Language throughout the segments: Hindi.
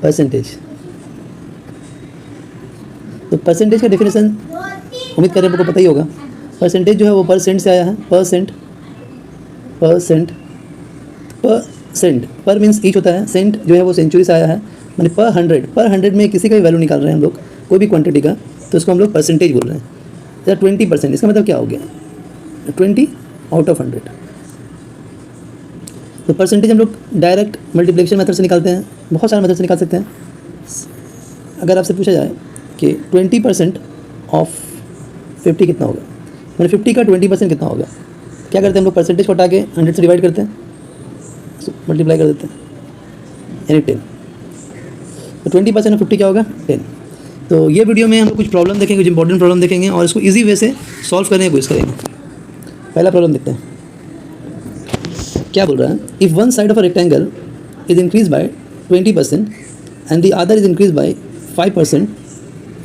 परसेंटेज। तो परसेंटेज का डेफिनेशन उम्मीद कर रहे हैं आपको पता ही होगा। परसेंटेज जो है वो परसेंट से आया है, परसेंट पर मीन्स ईच होता है, सेंट जो है वो सेंचुरी से आया है, मैंने पर हंड्रेड में किसी का भी वैल्यू निकाल रहे हैं हम लोग, कोई भी क्वांटिटी का, तो उसको हम लोग परसेंटेज बोल रहे हैं। या 20%, इसका मतलब क्या हो गया, 20 आउट ऑफ 100। तो परसेंटेज हम लोग डायरेक्ट मल्टीप्लिकेशन मेथड से निकालते हैं, बहुत सारे मेथड से निकाल सकते हैं। अगर आपसे पूछा जाए कि 20% ऑफ 50 कितना होगा, मैंने 50 का 20% कितना होगा, क्या करते हैं हम लोग, परसेंटेज को हटा के 100 से डिवाइड करते हैं, मल्टीप्लाई कर देते हैं, यानी 10। तो 20% ऑफ 50 क्या होगा, 10। तो ये वीडियो में हम लोग कुछ प्रॉब्लम देखेंगे, कुछ इंपॉर्टेंट प्रॉब्लम देखेंगे और इसको ईजी वे से सॉल्व करने की कोशिश करेंगे। पहला प्रॉब्लम देखते हैं, क्या बोल रहा है, if one side of a rectangle is increase bye 20% and the other is increase bye 5%,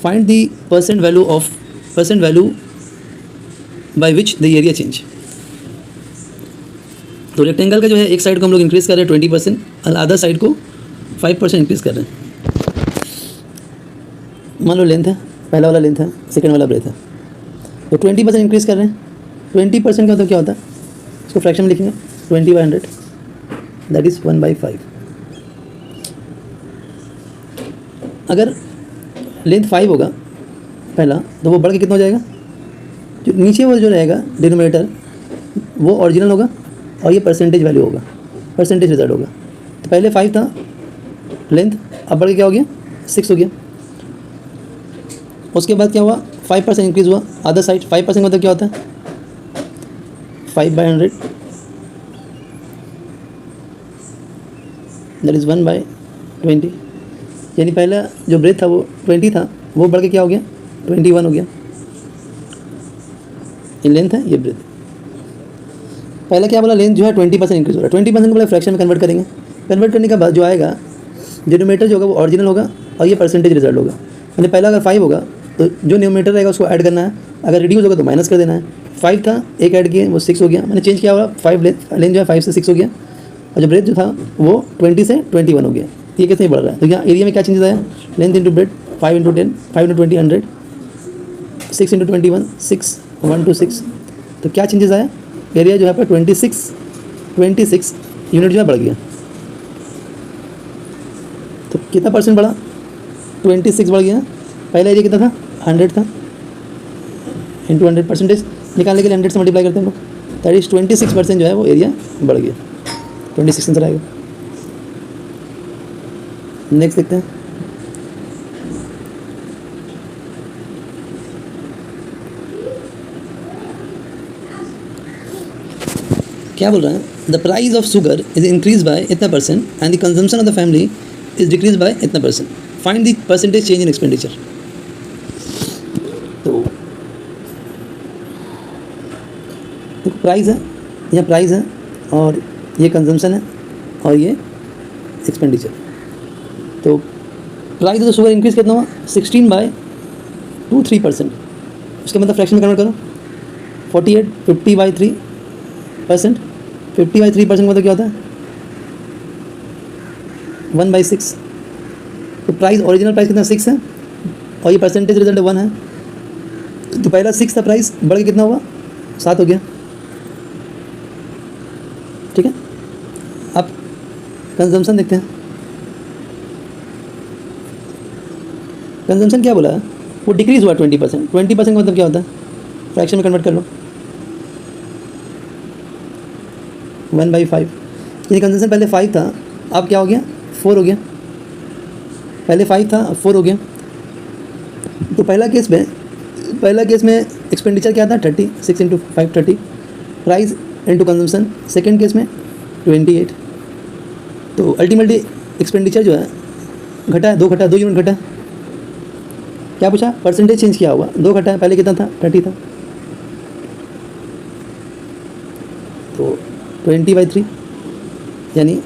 find the percent value by which the area change. तो रेक्टेंगल का जो है एक साइड को हम लोग इंक्रीज़ कर रहे हैं 20% और अदर साइड को 5% इंक्रीज़ कर रहे हैं। मान लो लेंथ है, पहला वाला लेंथ है, सेकंड वाला ब्रेथ है, तो 20% इंक्रीज़ कर रहे हैं। 20% का तो क्या होता है, इसको फ्रैक्शन में लिखेंगे, 20/100 दैट इज़ 1/5। अगर लेंथ 5 होगा पहला, तो वो बढ़ के कितना हो जाएगा, जो नीचे वो जो रहेगा डिनोमिनेटर वो ओरिजिनल होगा और ये परसेंटेज वैल्यू होगा, परसेंटेज रिजल्ट होगा। तो पहले 5 था लेंथ, अब बढ़ के क्या हो गया, 6 हो गया। उसके बाद क्या हुआ, 5% इंक्रीज़ हुआ अदर साइड। 5% मतलब क्या होता है, 5/100 दैट इज़ 1/20। यानी पहला जो ब्रेथ था वो 20 था, वो बढ़ के क्या हो गया, 21 हो गया। ये लेंथ है, ये ब्रेथ। पहला क्या बोला, लेंथ जो है 20% इंक्रीज़ हो रहा है। 20% को बोला फ्रैक्शन में कन्वर्ट करेंगे, कन्वर्ट करने के बाद जो आएगा डिनोमिनेटर जो होगा वो ओरिजिनल होगा और ये परसेंटेज रिजल्ट होगा। यानी पहला अगर 5 होगा तो जो न्यूमरेटर रहेगा उसको ऐड करना है, अगर रिड्यूस होगा तो माइनस कर देना है। 5 था, एक ऐड किए वो 6 हो गया, मैंने चेंज किया होगा, 5 लेंथ जो है 5 से 6 हो गया और जो ब्रेथ जो था वो 20 से 21 हो गया। ये कैसे बढ़ रहा है, तो यहाँ एरिया में क्या चेंजेस आया, length into breadth 5 into 10, 5 into 20 100, 6 into 21 6, 1 to 6। तो क्या चेंजेस आया, एरिया जो है पर 26 यूनिट जो है बढ़ गया। तो कितना परसेंट बढ़ा, 26 बढ़ गया। पहला एरिया कितना था, 100 था, इंटू 100 परसेंटेज निकालने के लिए 100 से मल्टीप्लाई करते हैं हम लोग, दैट इज 26% जो है वो एरिया बढ़ गया। 26 आंसर आएगा। नेक्स्ट देखते हैं, क्या बोल रहा है, the price of sugar is increase bye इतना % and the consumption of the family is decrease by इतना %, find the percentage change in expenditure. तो प्राइस है, यह प्राइस है और ये कंजम्पशन है और ये एक्सपेंडिचर। तो प्राइस ऑफ शुगर इंक्रीज कितना हुआ, 16/23%। उसका मतलब फ्रैक्शन में कन्वर्ट करो, 48 50/3%। 50/3% मतलब क्या होता है, 1/6। तो प्राइस ओरिजिनल प्राइस कितना 6 है और ये परसेंटेज रिजल्ट 1 है। तो पहला 6 था प्राइस, बढ़ के कितना हुआ, 7 हो गया। ठीक है, अब कंजम्पशन देखते हैं। कंजम्पशन क्या बोला है, वो डिक्रीज हुआ 20%। 20% का मतलब क्या होता है, फ्रैक्शन में कन्वर्ट कर लो, 1/5। यानी कंजम्पशन पहले 5 था, अब क्या हो गया, 4 हो गया। पहले 5 था, अब 4 हो गया। तो पहला केस में एक्सपेंडिचर क्या था, 30, 6 into 5 30, price into consumption. Second case में 28। तो अल्टीमेटली एक्सपेंडिचर जो है घटा, 2 यूनिट घटा। क्या पूछा, परसेंटेज चेंज किया हुआ, 2 घटा है, पहले कितना था, 30 था। तो 20/3 यानी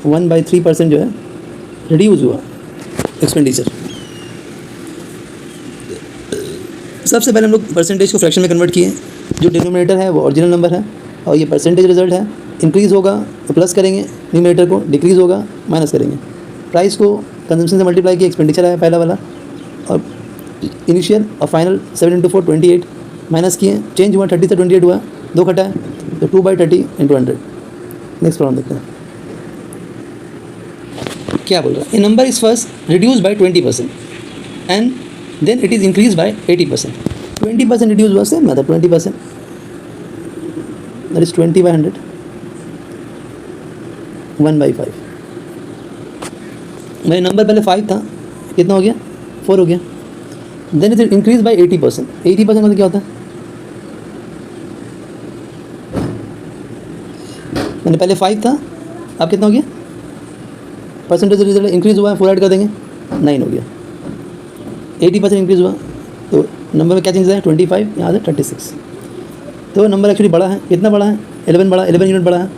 1/3% जो है रिड्यूस हुआ एक्सपेंडिचर। सबसे पहले हम लोग परसेंटेज को फ्रैक्शन में कन्वर्ट किए, जो डिनोमिनेटर है वो ओरिजिनल नंबर है और ये परसेंटेज रिजल्ट है। इंक्रीज़ होगा तो प्लस करेंगे न्यूमरेटर को, डिक्रीज़ होगा माइनस करेंगे। प्राइस को कंजम्पशन से मल्टीप्लाई किया, एक्सपेंडिचर आया पहला वाला, और इनिशियल और फाइनल 7 इंटू 4 28 माइनस किए, चेंज हुआ 30 से 28 हुआ, 2 घटा है तो 2/30 इंटू 100। नेक्स्ट प्रॉब्लम देखते हैं क्या बोल रहा है। A number is first reduce by 20% and then it is increase by 80%। 20% reduce हुआ, सेम मतलब 20%, दैट इज 20/100, 1/5। मेरे नंबर पहले 5 था, कितना हो गया 4 हो गया। Then it increase by 80%। 80% मतलब क्या होता है, मैंने पहले 5 था, अब कितना हो गया, परसेंटेज रिजल्ट इंक्रीज हुआ है, 4 ऐड कर देंगे 9 हो गया। 80% इंक्रीज हुआ तो नंबर में क्या चेंज है, 25, यहाँ से 36। तो नंबर एक्चुअली बड़ा है, कितना बड़ा है, 11 बड़ा, 11 यूनिट बड़ा है।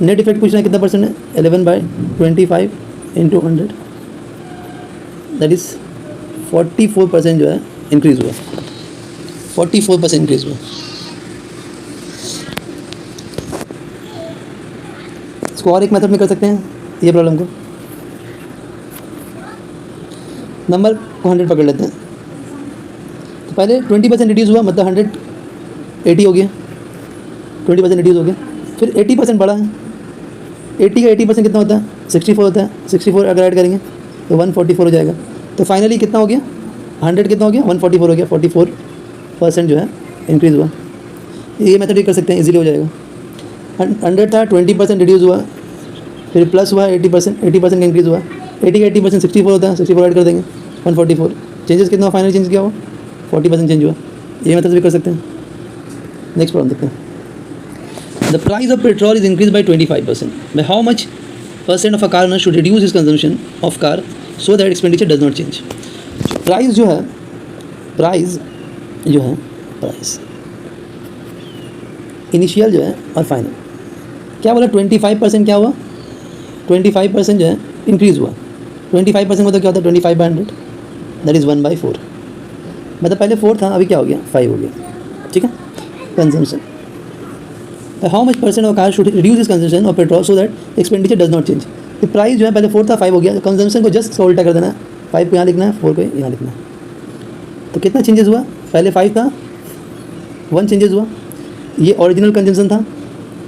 नेट इफेक्ट पूछ रहे हैं कितना परसेंट है, 11/25 इंटू 100, दैट इज़ 44% जो है इंक्रीज़ हुआ, 44% इंक्रीज़ हुआ। इसको और एक मेथड में कर सकते हैं ये प्रॉब्लम को। नंबर को 100 पकड़ लेते हैं, तो पहले 20% रिड्यूस हुआ, मतलब 180 हो गया, 20% रिड्यूस हो गया। फिर 80% बढ़ा है, 80 का 80% कितना होता है, 64 होता है। 64 अगर ऐड करेंगे तो 144 हो जाएगा। तो फाइनली कितना हो गया, 100 कितना हो गया, 144 हो गया। 44% जो है इंक्रीज़ हुआ। ये मेथड भी कर सकते हैं, इजीली हो जाएगा। 100 था, 20% रिड्यूस हुआ, फिर प्लस हुआ 80%, 80% का इंक्रीज़ हुआ। 80 का 80% 64 होता है, 64 ऐड कर देंगे 144। चेंजेस कितना हुआ, फाइनल चेंज क्या हुआ, 40% चेंज हुआ। ये मेथड भी कर सकते हैं। नेक्स्ट प्रॉब्लम देखते हैं। The price of petrol is increased by 25%. By how much percent of a car owner should reduce his consumption of car so that expenditure does not change? Price जो है, प्राइस इनिशियल जो है और फाइनल, क्या बोला, 25% क्या हुआ, 25% जो है इंक्रीज़ हुआ। 25% मतलब क्या होता है, 25/100, दैट इज़ 1/4। मतलब पहले 4 था, अभी क्या हो गया, 5 हो गया। ठीक है। Consumption, how much percent of car should reduce is consumption of petrol so that expenditure does not change. तो प्राइस जो है पहले 4 था, 5 हो गया। कंजम्पशन को जस्ट उल्टा कर देना है, 5 को यहाँ लिखना है, 4 को यहाँ लिखना है। तो कितना चेंजेस हुआ, पहले 5 था, 1 चेंजेस हुआ। ये ओरिजिनल कंजम्पशन था,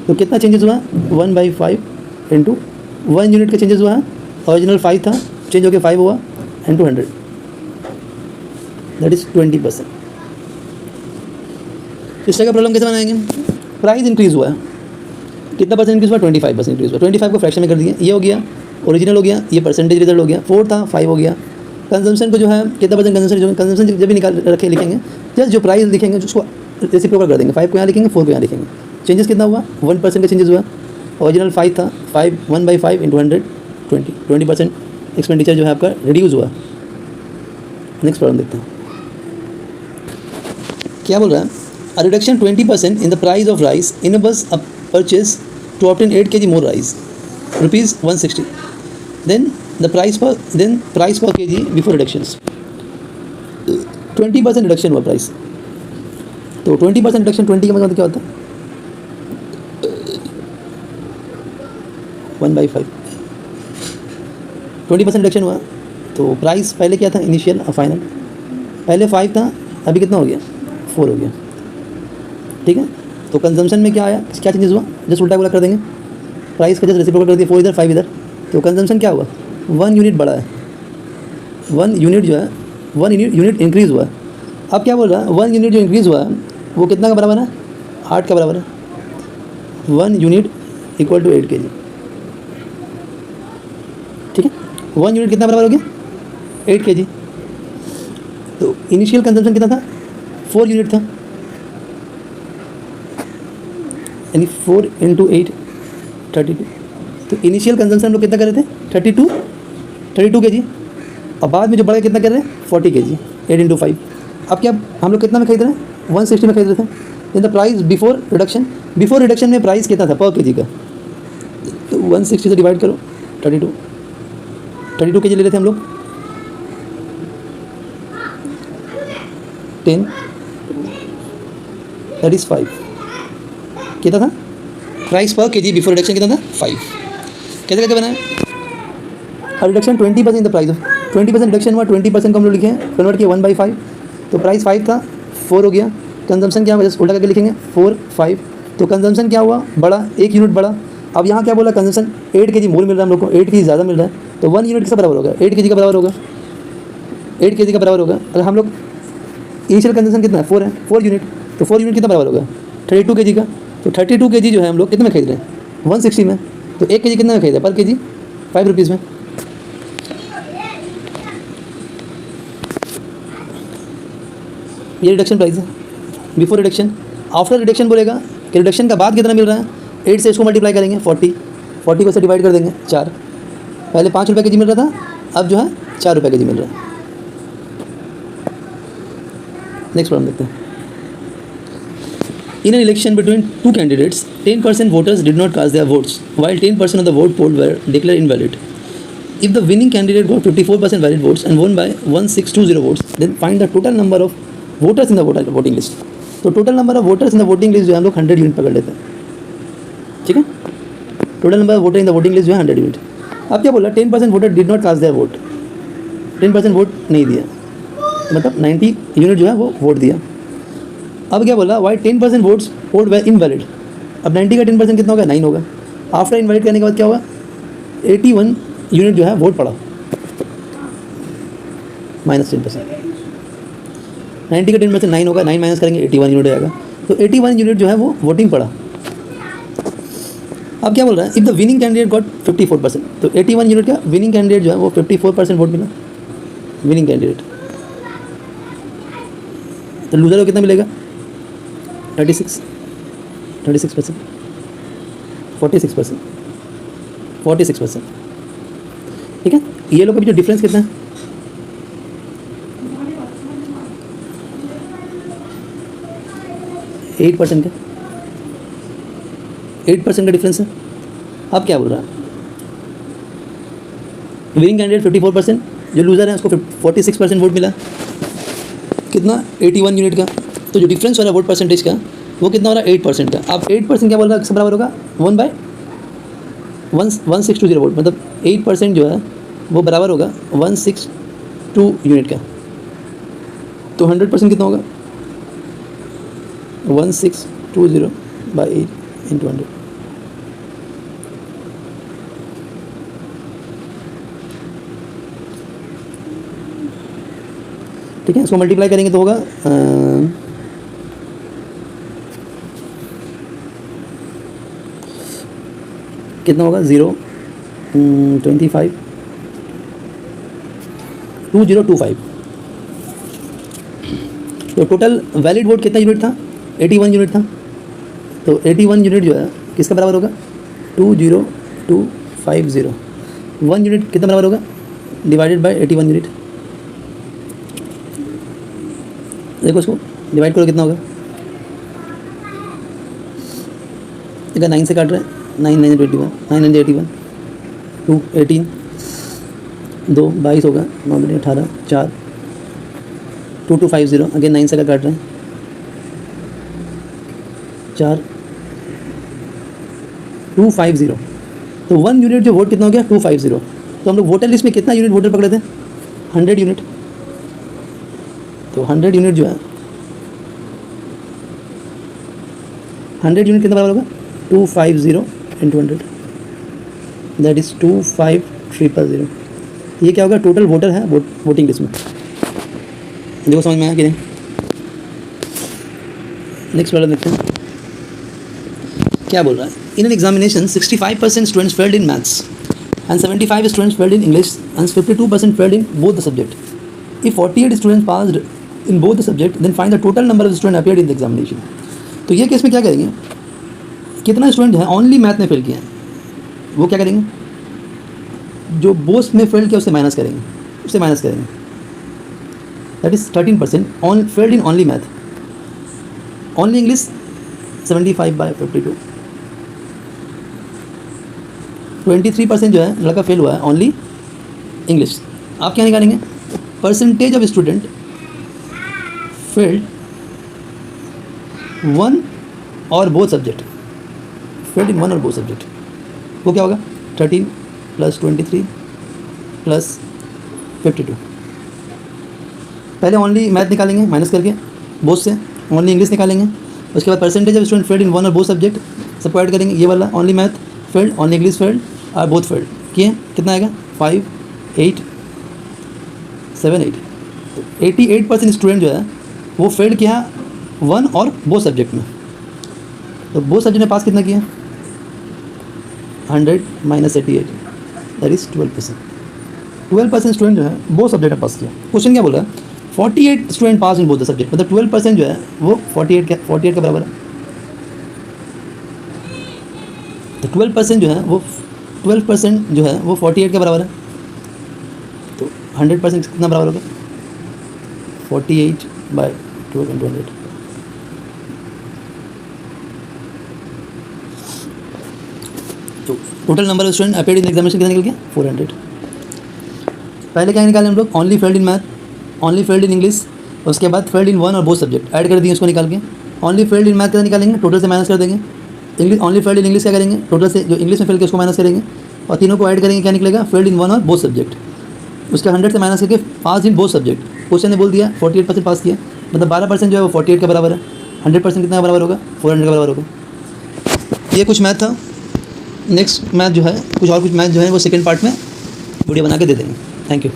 तो कितना चेंजेस हुआ, 1/5 इंटू 1 यूनिट का चेंजेस हुआ है। ओरिजिनल 5 था, चेंज होकर 5 हुआ, इंटू 100, दैट इज़ 20%। इस तरह का प्रॉब्लम कैसे बनाएंगे। प्राइस इंक्रीज़ हुआ है, कितना परसेंट इंक्रीज़ हुआ, 25% इंक्रीज़ हुआ। 25 को फ्रैक्शन में कर दिया, ये हो गया ओरिजिनल हो गया, ये परसेंटेज रिजल्ट हो गया। 4 था, 5 हो गया। कंजम्पशन को जो है कितना परसेंट कंजम्पशन जब भी निकाल रखे लिखेंगे, जस्ट जो प्राइस लिखेंगे उसको रेसिप्रोकल कर देंगे। 5 को यहाँ लिखेंगे, 4 को यहाँ लिखेंगे। चेंजेस कितना हुआ, 1% का चेंजेस हुआ। ओरिजिनल 5 था, 1/5 इंटू 100, 20% एक्सपेंडिचर जो है आपका रिड्यूस हुआ। नेक्स्ट प्रॉब्लम देखते हैं क्या बोल रहा है। A reduction 20% in the price of rice enables a purchase to obtain 8 kg more rice, rupees 160. Then price per kg before reductions. 20% reduction हुआ प्राइस, तो 20% रिडक्शन, 20 का मतलब क्या होता है, 1/5। 20% रिडक्शन हुआ, तो प्राइस पहले क्या था, इनिशियल और फाइनल। पहले 5 था, अभी कितना हो गया, 4 हो गया। ठीक है। तो कंजम्पशन में क्या आया, क्या चेंजेस हुआ, जस्ट उल्टा बोला कर देंगे। प्राइस का जस्ट रेसिप्रोकल कर दिया, 4 इधर 5 इधर। तो कंजम्पशन क्या हुआ, 1 यूनिट बढ़ा है, 1 यूनिट जो है 1 यूनिट इंक्रीज़ हुआ। अब क्या बोल रहा है, 1 यूनिट जो इंक्रीज़ हुआ है वो कितना का बराबर है, 8 का बराबर है। 1 यूनिट इक्वल टू 8 kg। ठीक है। 1 यूनिट कितना बराबर हो गया, 8 kg। तो इनिशियल कंजम्पशन कितना था, 4 यूनिट था, यानी 4 इंटू 8 32। तो इनिशियल कंजम्पशन हम लोग कितना कर रहे थे, 32 kg। और बाद में जो बढ़ा कितना कर रहे हैं, 40 kg, 8 इंटू 5। अब क्या हम लोग कितना में खरीद रहे हैं, 160 में खरीद रहे थे। In the price before reduction में प्राइस कितना था पर केजी का, तो 160 से डिवाइड करो, 32 kg ले रहे थे हम लोग। 10 दैट इज़ 5। कितना था प्राइस पर केजी बिफोर रिडक्शन, कितना था, 5। कैसे बनाया, reduction 20% in the price of 20% reduction हुआ, 20% को हम लोग लिखे हैं, कन्वर्ट किया 1/5, तो प्राइस 5 था 4 हो गया, कंजम्पशन क्या हुआ, जस्ट उल्टा करके लिखेंगे 4 5, तो कंजम्पशन क्या हुआ, बढ़ा 1 यूनिट बढ़ा। अब यहाँ क्या बोला, कंजम्पशन 8 kg मोर मिल रहा है हम लोग को, 8 kg ज़्यादा मिल रहा है, तो 1 यूनिट किसका बराबर होगा, 8 kg का बराबर होगा, 8 kg का बराबर होगा। अगर हम लोग इनिशियल कंजम्पशन कितना है 4 है, 4 यूनिट, तो 4 यूनिट कितना बराबर होगा 32 kg का, तो 32 kg जो है हम लोग कितने में खरीद रहे हैं 160 में, तो 1 kg कितने में खरीदा पर kg 5 रुपीज़ में। ये रिडक्शन प्राइस है बिफोर रिडक्शन। आफ्टर रिडक्शन बोलेगा कि रिडक्शन का बाद कितना मिल रहा है, 8 से इसको मल्टीप्लाई करेंगे 40 को से डिवाइड कर देंगे 4, पहले 5 रुपये kg मिल रहा था, अब जो है 4 रुपये kg मिल रहा है। नेक्स्ट प्रॉब्लम देखते हैं। In an election between two candidates, 10% voters did not cast their votes, while 10% of the vote polled were declared invalid. If the winning candidate got 54% valid votes and won by 1620 votes, then find the total number of voters in the voting list. तो total number of voters in the voting list जो है हम लोग 100 यूनिट पकड़ लेते हैं, ठीक है। Total number of voter in the voting list जो है 100 यूनिट। अब क्या बोला, 10% voter did not cast their vote, 10% vote नहीं दिया, मतलब 90 यूनिट जो है वो वोट दिया। अब क्या बोला, वाई 10% वोट्स पोल्ड वे इनवैलिड। अब 90 का 10% कितना होगा, 9 होगा। आफ्टर इनवैलिड करने के बाद क्या होगा, 81 यूनिट जो है वोट पड़ा, माइनस 10%, 90 का 10% 9 होगा, 9 माइनस करेंगे 81 यूनिट आएगा, तो 81 यूनिट जो है वो वोटिंग पड़ा। अब क्या बोल रहा है, if the winning candidate got 54%, तो 81 यूनिट का विनिंग कैंडिडेट जो है वो 54% वोट मिला विनिंग कैंडिडेट, तो लूजर को कितना मिलेगा 36%, 46%, ठीक है। ये लोग का भी जो डिफरेंस कितना है, एट परसेंट का 8% का डिफरेंस है। अब क्या बोल रहा है, विनिंग कैंडिडेट 54%, जो लूज़र है उसको 46% वोट मिला, कितना 81 यूनिट का, तो जो डिफरेंस हो रहा है वोट परसेंटेज का वो कितना हो रहा है 8% का। अब 8% क्या बोल रहा है, किसके बराबर होगा 1/1620 वोट, मतलब 8% जो है वो बराबर होगा 162 यूनिट का, तो 100% कितना होगा 1620 बाई 8 इंटू 100, ठीक है। इसको मल्टीप्लाई करेंगे तो होगा कितना होगा 2025 तो टोटल वैलिड वोट कितना यूनिट था 81 यूनिट था, तो 81 यूनिट जो है किसका बराबर होगा 20250, 1 यूनिट कितना बराबर होगा डिवाइडेड बाय 81 यूनिट। देखो इसको डिवाइड करो कितना होगा, देखा 9 से काट रहे हैं, 9 9 21, 9 9 81, 2 18, 2 22 होगा, 9 2 18, 4 2250, अगेन 9 से काट रहे हैं, 4 250, तो 1 यूनिट जो वोट कितना हो गया 250। तो हम लोग वोटर लिस्ट में कितना यूनिट वोटर पकड़े थे 100 यूनिट, तो 100 यूनिट जो है 100 यूनिट कितना बराबर होगा 250 इंटू 100, दैट इज़ 25300। ये क्या होगा, टोटल वोटर है वोटिंग लिस्ट में। देखो समझ में आया कि नहीं। नेक्स्ट वाला देखते हैं क्या बोल रहा है। In an examination 65% students failed in maths and 75 students failed in English and 52% failed in both the subject. If 48 students passed in both the subject then find the total number of student appeared in the examination. तो ये केस में क्या करेंगे, कितना स्टूडेंट है ओनली मैथ में फेल किया है वो क्या करेंगे, जो बोथ में फेल किया उससे माइनस करेंगे, that is 13% on failed in only math. Only English 75/52, 23% जो है लड़का फेल हुआ है ओनली इंग्लिश। आप क्या निकालेंगे, percentage of student failed one or both subject, failed in one or both subject, वो क्या होगा 13 + 23 प्लस 52। पहले ओनली मैथ निकालेंगे माइनस करके बोथ से, ओनली इंग्लिश निकालेंगे। उसके बाद percentage of student failed in one or both subject सबको ऐड करेंगे। ये वाला only math failed, only English failed और बोथ फेल्ड किए, कितना आएगा 5 8 7 8। 88% स्टूडेंट जो है वो फेल्ड किया वन और बोथ सब्जेक्ट में। तो बोथ सब्जेक्ट में पास कितना किया 100 माइनस 88 दैट इज़ 12%। 12% स्टूडेंट जो है बोथ सब्जेक्ट में पास किया। क्वेश्चन क्या बोला 48 student pass in both the subject, मतलब 12% जो है वो 48 के बराबर है। तो 12% जो है वो 12% जो है वो 48 के बराबर है। तो 100% कितना बराबर होगा 48/12 into 100। तो total number of student appeared in examination कितना निकल गया 400। पहले क्या निकाले हम लोग only failed in math, only failed in English, उसके बाद failed in one or both subject add कर दिए उसको निकाल के। ओनली फेल्ड इन मैथ कितना निकालेंगे टोटल से माइनस कर देंगे। English only failed in English क्या करेंगे टोटल से जो इंग्लिश में फेल किया उसको माइनस करेंगे और तीनों को ऐड करेंगे, क्या निकलेगा failed in one or both subject. उसके 100 से माइनस करके पास इन बोथ सब्जेक्ट। क्वेश्चन ने बोल दिया 48% पास किया, मतलब 12% जो है वो 48 के बराबर है। 100% कितना बराबर होगा 400 के बराबर होगा। ये कुछ मैथ था। नेक्स्ट मैथ जो है कुछ मैथ जो है वो सेकेंड पार्ट में वीडियो बना के दे देंगे। Thank you.